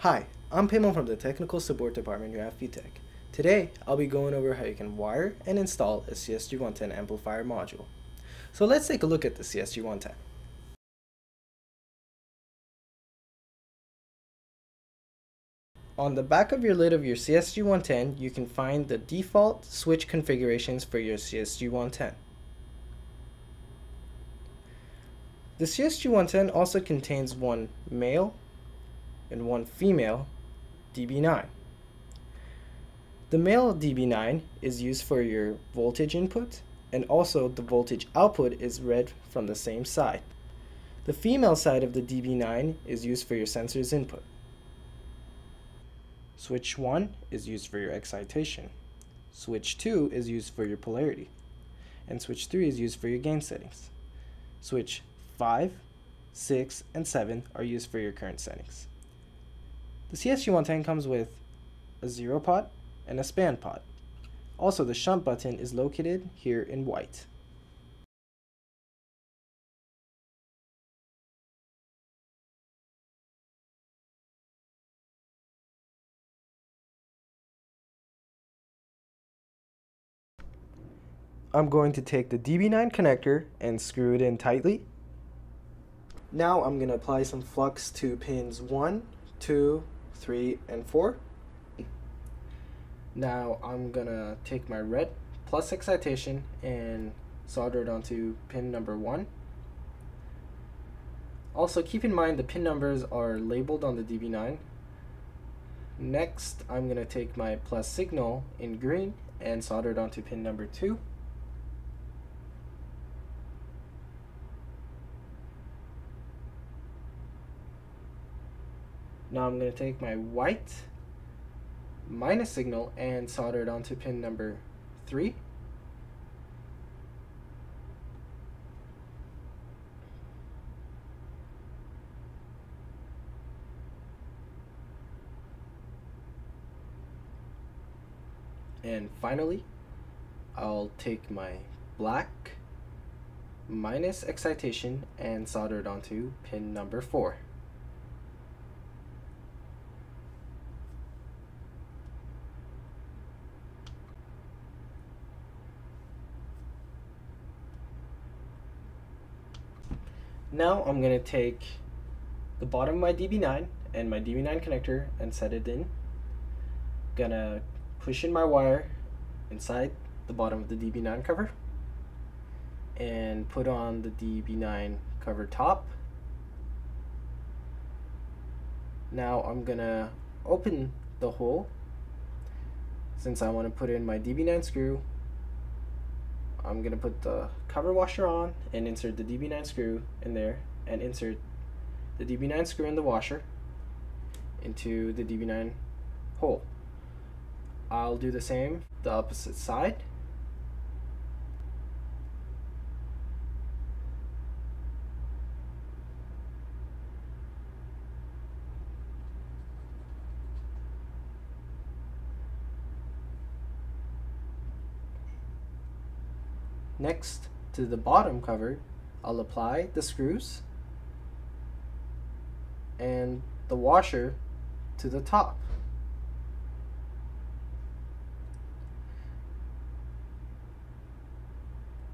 Hi, I'm Paymo from the Technical Support Department here at VTech. Today, I'll be going over how you can wire and install a CSG110 amplifier module. So let's take a look at the CSG110. On the back of your lid of your CSG110, you can find the default switch configurations for your CSG110. The CSG110 also contains one male and one female DB9. The male DB9 is used for your voltage input, and also the voltage output is read from the same side. The female side of the DB9 is used for your sensor's input. Switch 1 is used for your excitation. Switch 2 is used for your polarity. And switch 3 is used for your gain settings. Switch 5, 6, and 7 are used for your current settings. The CSG110 comes with a 0 pot and a span pot. Also, the shunt button is located here in white. I'm going to take the DB9 connector and screw it in tightly. Now I'm going to apply some flux to pins 1, 2, 3, and 4. Now I'm going to take my red plus excitation and solder it onto pin number 1. Also keep in mind the pin numbers are labeled on the DB9. Next I'm going to take my plus signal in green and solder it onto pin number 2. Now I'm going to take my white minus signal and solder it onto pin number 3. And finally, I'll take my black minus excitation and solder it onto pin number 4. Now I'm going to take the bottom of my DB9 and my DB9 connector and set it in. Gonna push in my wire inside the bottom of the DB9 cover and put on the DB9 cover top. Now I'm gonna open the hole. Since I want to put in my DB9 screw, I'm going to put the cover washer on and insert the DB9 screw in there and insert the DB9 screw in the washer into the DB9 hole. I'll do the same the opposite side. Next, to the bottom cover, I'll apply the screws and the washer to the top.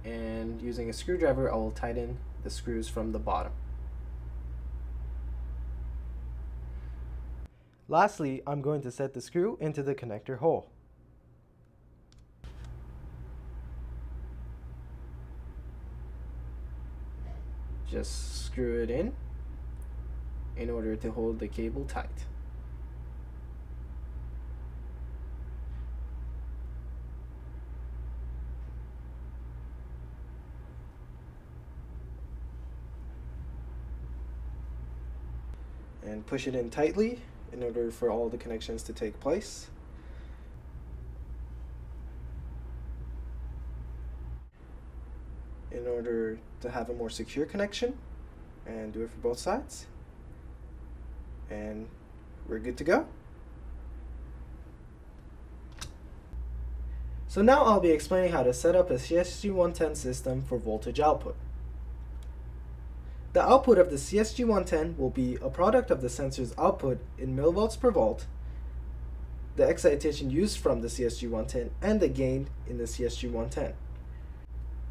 And using a screwdriver, I will tighten the screws from the bottom. Lastly, I'm going to set the screw into the connector hole. Just screw it in order to hold the cable tight. And push it in tightly in order for all the connections to take place. In order to have a more secure connection, and do it for both sides, and we're good to go. So now I'll be explaining how to set up a CSG110 system for voltage output. The output of the CSG110 will be a product of the sensor's output in millivolts per volt, the excitation used from the CSG110, and the gain in the CSG110.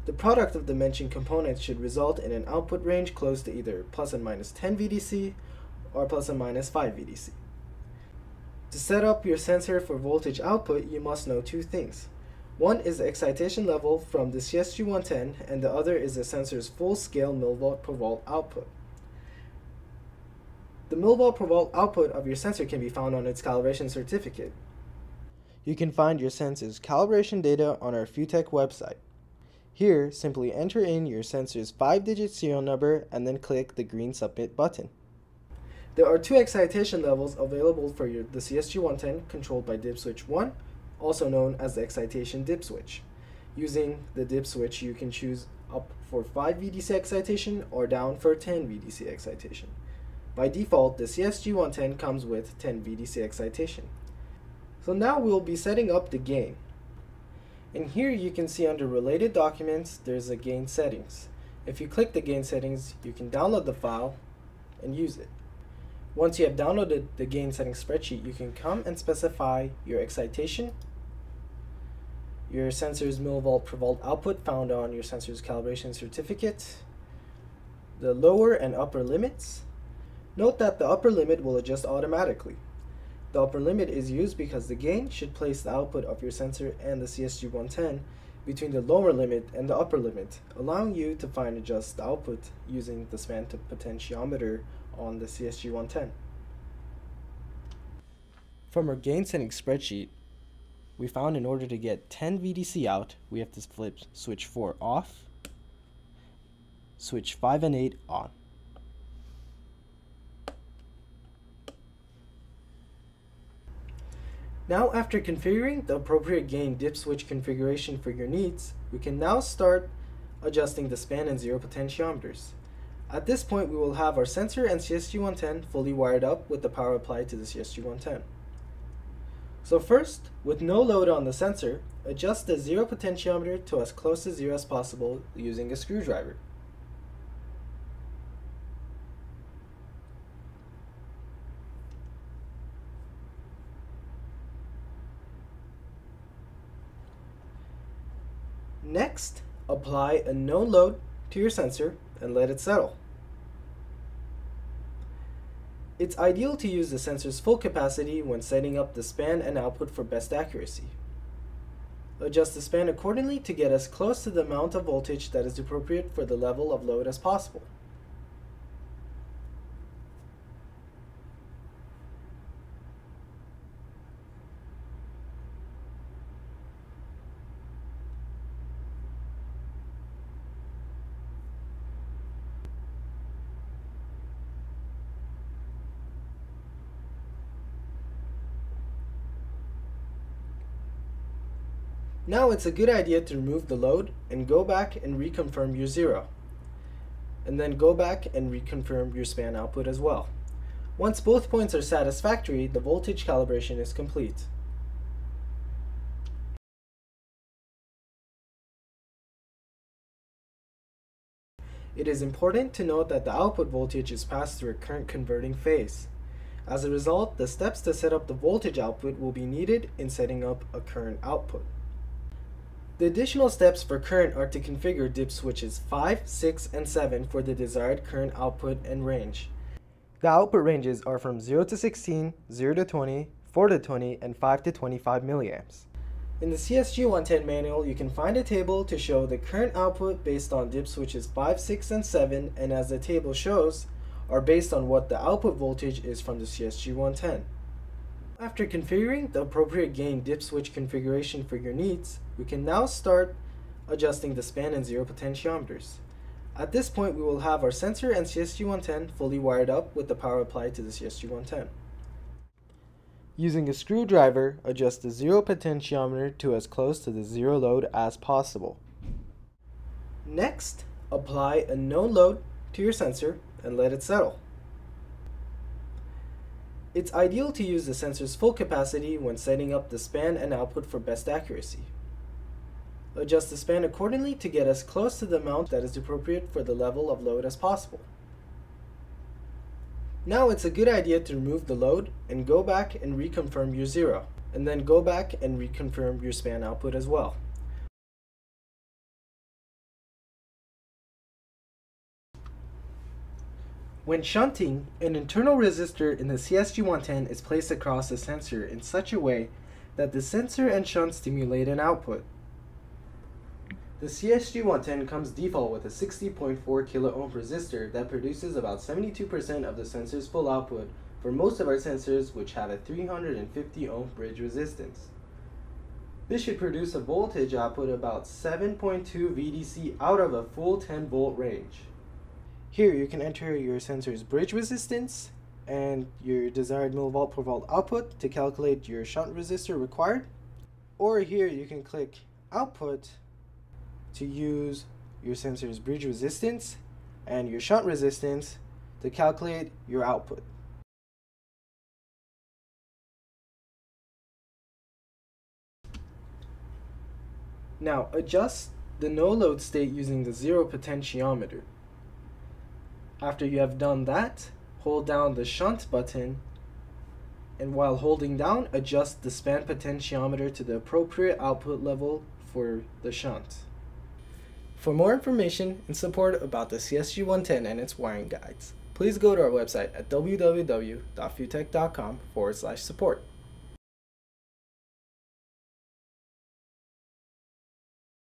The product of the mentioned components should result in an output range close to either plus and minus 10 VDC or plus and minus 5 VDC. To set up your sensor for voltage output, you must know two things. One is the excitation level from the CSG110, and the other is the sensor's full-scale millivolt per volt output. The millivolt per volt output of your sensor can be found on its calibration certificate. You can find your sensor's calibration data on our FUTech website. Here, simply enter in your sensor's 5-digit serial number and then click the green Submit button. There are two excitation levels available for the CSG110 controlled by dip switch 1, also known as the excitation dip switch. Using the dip switch, you can choose up for 5 VDC excitation or down for 10 VDC excitation. By default, the CSG110 comes with 10 VDC excitation. So now we'll be setting up the gain. And here you can see under related documents, there's a gain settings. If you click the gain settings, you can download the file and use it. Once you have downloaded the gain settings spreadsheet, you can come and specify your excitation, your sensor's millivolt per volt output found on your sensor's calibration certificate, the lower and upper limits. Note that the upper limit will adjust automatically. The upper limit is used because the gain should place the output of your sensor and the CSG110 between the lower limit and the upper limit, allowing you to fine adjust the output using the span to potentiometer on the CSG110. From our gain setting spreadsheet, we found in order to get 10 VDC out, we have to flip switch 4 off, switch 5 and 8 on. Now, after configuring the appropriate gain dip switch configuration for your needs, we can now start adjusting the span and zero potentiometers. At this point, we will have our sensor and CSG110 fully wired up with the power applied to the CSG110. So first, with no load on the sensor, adjust the zero potentiometer to as close to zero as possible using a screwdriver. Next, apply a no load to your sensor and let it settle. It's ideal to use the sensor's full capacity when setting up the span and output for best accuracy. Adjust the span accordingly to get as close to the amount of voltage that is appropriate for the level of load as possible. Now it's a good idea to remove the load and go back and reconfirm your zero. And then go back and reconfirm your span output as well. Once both points are satisfactory, the voltage calibration is complete. It is important to note that the output voltage is passed through a current converting phase. As a result, the steps to set up the voltage output will be needed in setting up a current output. The additional steps for current are to configure dip switches 5, 6, and 7 for the desired current output and range. The output ranges are from 0 to 16, 0 to 20, 4 to 20, and 5 to 25 milliamps. In the CSG110 manual, you can find a table to show the current output based on dip switches 5, 6, and 7, and as the table shows, are based on what the output voltage is from the CSG110. After configuring the appropriate gain dip switch configuration for your needs, we can now start adjusting the span and zero potentiometers. At this point, we will have our sensor and CSG110 fully wired up with the power applied to the CSG110. Using a screwdriver, adjust the zero potentiometer to as close to the zero load as possible. Next, apply a no load to your sensor and let it settle. It's ideal to use the sensor's full capacity when setting up the span and output for best accuracy. Adjust the span accordingly to get as close to the amount that is appropriate for the level of load as possible. Now it's a good idea to remove the load and go back and reconfirm your 0, and then go back and reconfirm your span output as well. When shunting, an internal resistor in the CSG110 is placed across the sensor in such a way that the sensor and shunt stimulate an output. The CSG110 comes default with a 60.4 kilo ohm resistor that produces about 72% of the sensor's full output for most of our sensors, which have a 350 ohm bridge resistance. This should produce a voltage output about 7.2 VDC out of a full 10 volt range. Here you can enter your sensor's bridge resistance and your desired millivolt per volt output to calculate your shunt resistor required. Or here you can click output to use your sensor's bridge resistance and your shunt resistance to calculate your output. Now adjust the no load state using the 0 potentiometer. After you have done that, hold down the shunt button, and while holding down, adjust the span potentiometer to the appropriate output level for the shunt. For more information and support about the CSG110 and its wiring guides, please go to our website at www.futech.com/support.